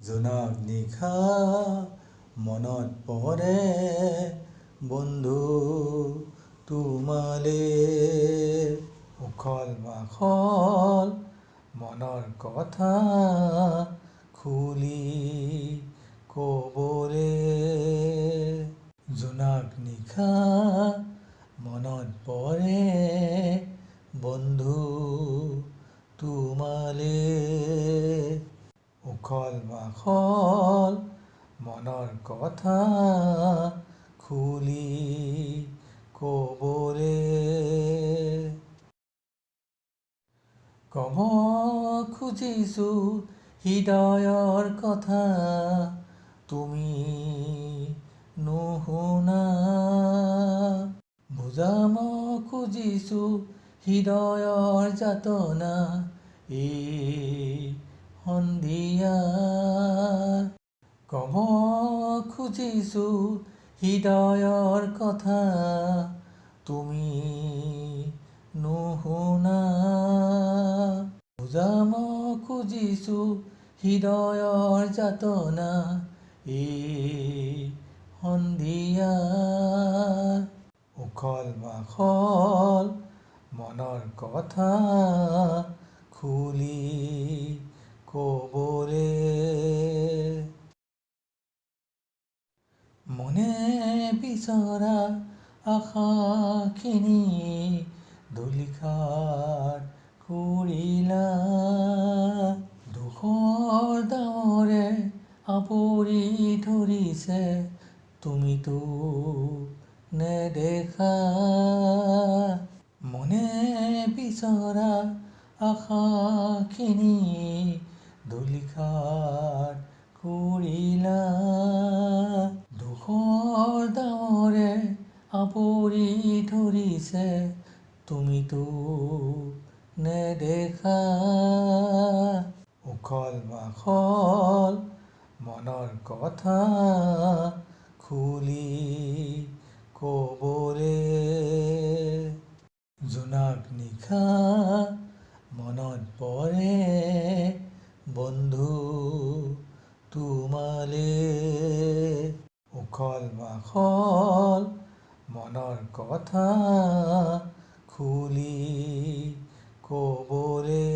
জোনাক নিশা মনত পৰে বন্ধু তোমালে উখল মাখল মনৰ কথা খুলি ক'বলে জোনাক নিশা মনত পৰে বন্ধু তোমালে উখল মাখল মনৰ কথা খুলি ক'বলে ক'ব খুজিছো হৃদয়ৰ কথা তুমি নুশুনা বুজাব খুজিছো হৃদয়ৰ যাতনা এই সন্ধিয়া ক'ব খুজিছো হৃদয়ৰ কথা তুমি নুশুনা বুজাব খুজিছো হৃদয়ৰ যাতনা এই সন্ধিয়া উখল মাখল মনৰ কথা খুলি ক'বলে মনে বিচৰা আশাখিনি ধূলিসাৎ কৰিলা দুখৰ ডাৱৰে আৱৰি ধৰিছে তুমিতো নেদেখা মনে বিচৰা আশাখিনি ধূলিসাৎ কৰিলা দুখৰ ডাৱৰে আৱৰি ধৰিছে তুমিতো নেদেখা উখল মাখল মনৰ কথা খুলি ক'বলে জোনাক নিশা মনত পৰে বন্ধু তোমালে উখল মাখল মনৰ কথা খুলি ক'বলে